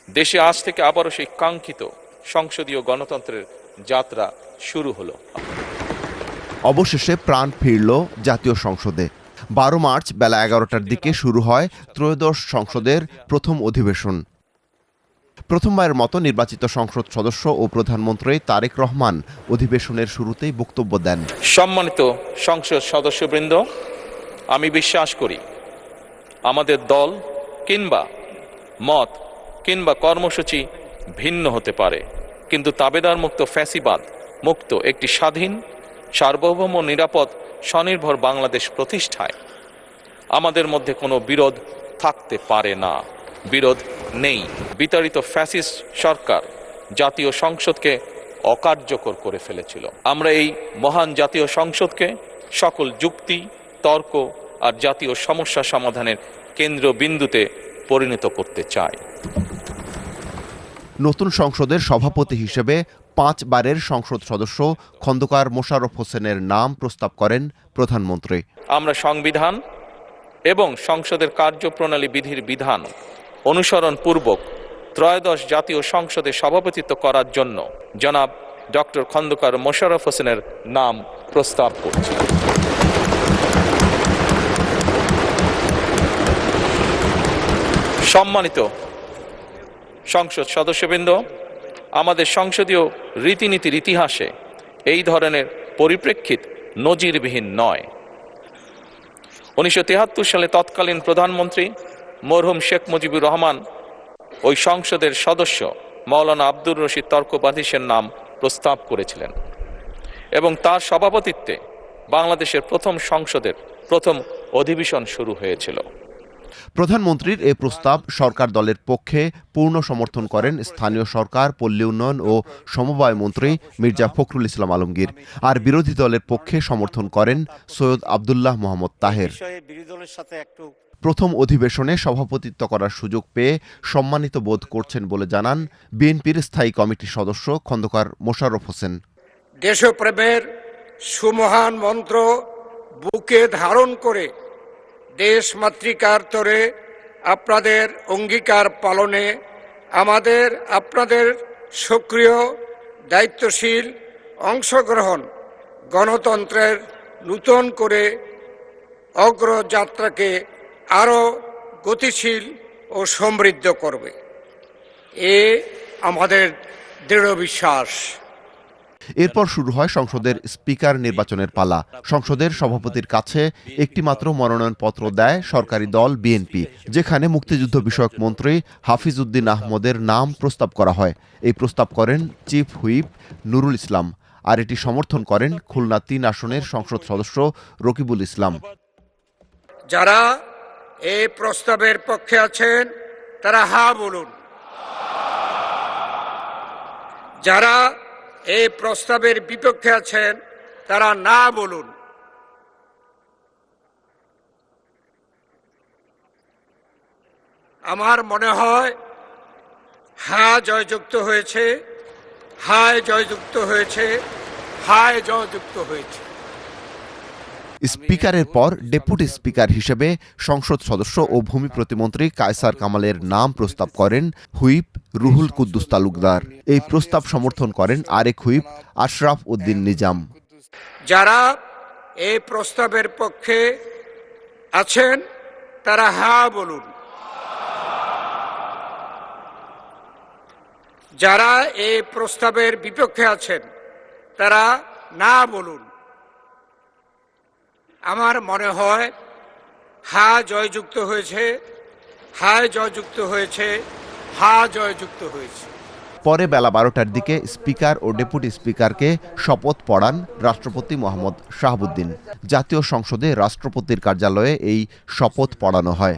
দেশে আজ থেকে আবারও সেই কাঙ্ক্ষিত সংসদীয় গণতন্ত্রের যাত্রা শুরু হলো। অবশেষে প্রাণ ফিরল জাতীয় সংসদে। 12 মার্চ বেলা 11টার দিকে শুরু হয় ত্রয়োদশ সংসদের প্রথম অধিবেশন। প্রথমবারের মতো নির্বাচিত সংসদ সদস্য ও প্রধানমন্ত্রী তারেক রহমান অধিবেশনের শুরুতেই বক্তব্য দেন। সম্মানিত সংসদ সদস্যবৃন্দ, আমি বিশ্বাস করি আমাদের দল কিংবা মত কিংবা কর্মসূচি ভিন্ন হতে পারে, কিন্তু তাবেদার মুক্ত ফ্যাসিবাদ মুক্ত একটি স্বাধীন, সার্বভৌম, নিরাপদ, স্বনির্ভর বাংলাদেশ প্রতিষ্ঠায় আমাদের মধ্যে কোনো বিরোধ থাকতে পারে না। বিরোধ নেই। বিতাড়িত ফ্যাসিস্ট সরকার জাতীয় সংসদকে অকার্যকর করে ফেলেছিল। আমরা এই মহান জাতীয় সংসদকে সকল যুক্তি, তর্ক আর জাতীয় সমস্যা সমাধানের কেন্দ্রবিন্দুতে পরিণত করতে চাই। নতুন সংসদের সভাপতি হিসেবে 5 বারের সংসদ সদস্য খন্দকার মোশাররফ হোসেনের নাম প্রস্তাব করেন প্রধানমন্ত্রী। আমরা সংবিধান এবং সংসদের কার্যপ্রণালী বিধির বিধান অনুসরণ পূর্বক ত্রয়োদশ জাতীয় সংসদে সভাপতিত্ব করার জন্য জনাব ডক্টর খন্দকার মোশাররফ হোসেনের নাম প্রস্তাব করছি। সম্মানিত সংসদ সদস্যবৃন্দ, আমাদের সংসদীয় রীতিনীতির ইতিহাসে এই ধরনের পরিপ্রেক্ষিত নজিরবিহীন নয়। 1973 সালে তৎকালীন প্রধানমন্ত্রী মরহুম শেখ মুজিবুর রহমান ওই সংসদের সদস্য মাওলানা আব্দুর রশিদ তর্কবাদীশের নাম প্রস্তাব করেছিলেন এবং তার সভাপতিত্বে বাংলাদেশের প্রথম সংসদের প্রথম অধিবেশন শুরু হয়েছিল। প্রধানমন্ত্রীর এ প্রস্তাব সরকার দলের পক্ষে পূর্ণ সমর্থন করেন স্থানীয় সরকার, পল্লী উন্নয়ন ও সমবায় মন্ত্রী মির্জা ফখরুল ইসলাম আলমগীর, আর বিরোধী দলের পক্ষে সমর্থন করেন সৈয়দ আব্দুল্লাহ মোহাম্মদ তাহের। প্রথম অধিবেশনে সভাপতিত্ব করার সুযোগ পেয়ে সম্মানিত বোধ করছেন বলে জানান বিএনপির স্থায়ী কমিটির সদস্য খন্দকার মোশাররফ হোসেন। দেশপ্রেমের সুমহান মন্ত্র বুকে ধারণ করে দেশ মাতৃকার তরে আপনাদের অঙ্গীকার পালনে আপনাদের সক্রিয় দায়িত্বশীল অংশগ্রহণ গণতন্ত্রের নূতন করে অগ্রযাত্রাকে আরও গতিশীল ও সমৃদ্ধ করবে, এ আমাদের দৃঢ় বিশ্বাস। এরপর শুরু হয় সংসদের স্পিকার নির্বাচনের পালা। সংসদের সভাপতির কাছে একটি মাত্র মনোনয়নপত্র দেয় সরকারি দল বিএনপি, যেখানে মুক্তিযুদ্ধ বিষয়ক মন্ত্রী হাফিজ উদ্দিন আহমদের নাম প্রস্তাব করা হয়। এই প্রস্তাব করেন চিফ হুইপ নুরুল ইসলাম, আর এটি সমর্থন করেন খুলনা 3 আসনের সংসদ সদস্য রকিবুল ইসলাম। যারা এই প্রস্তাবের পক্ষে আছেন তারা হা বলুন, যারা এই প্রস্তাবের বিপক্ষে আছেন তারা না বলুন। আমার মনে হয় হ্যাঁ জয়যুক্ত হয়েছে, হায় জয়যুক্ত হয়েছে, হায় জয়যুক্ত হয়েছে। স্পিকারের পর ডেপুটি স্পিকার হিসেবে সংসদ সদস্য ও ভূমি প্রতিমন্ত্রী কায়সার কামালের নাম প্রস্তাব করেন হুইপ রুহুল কুদ্দুস তালুকদার। এই প্রস্তাব সমর্থন করেন আরেক হুইপ আশরাফ উদ্দিন নিজাম। যারা এই প্রস্তাবের পক্ষে আছেন তারা হ্যাঁ বলুন, যারা এই প্রস্তাবের বিপক্ষে আছেন তারা না বলুন। আমার মনে হয় হ্যাঁ জয়যুক্ত হয়েছে, হায় জয়যুক্ত হয়েছে, হা জয়যুক্ত হয়েছে। পরে বেলা 12টার দিকে স্পিকার ও ডেপুটি স্পিকারকে শপথ পড়ান রাষ্ট্রপতি মোহাম্মদ শাহাবুদ্দিন। জাতীয় সংসদে রাষ্ট্রপতির কার্যালয়ে এই শপথ পড়ানো হয়।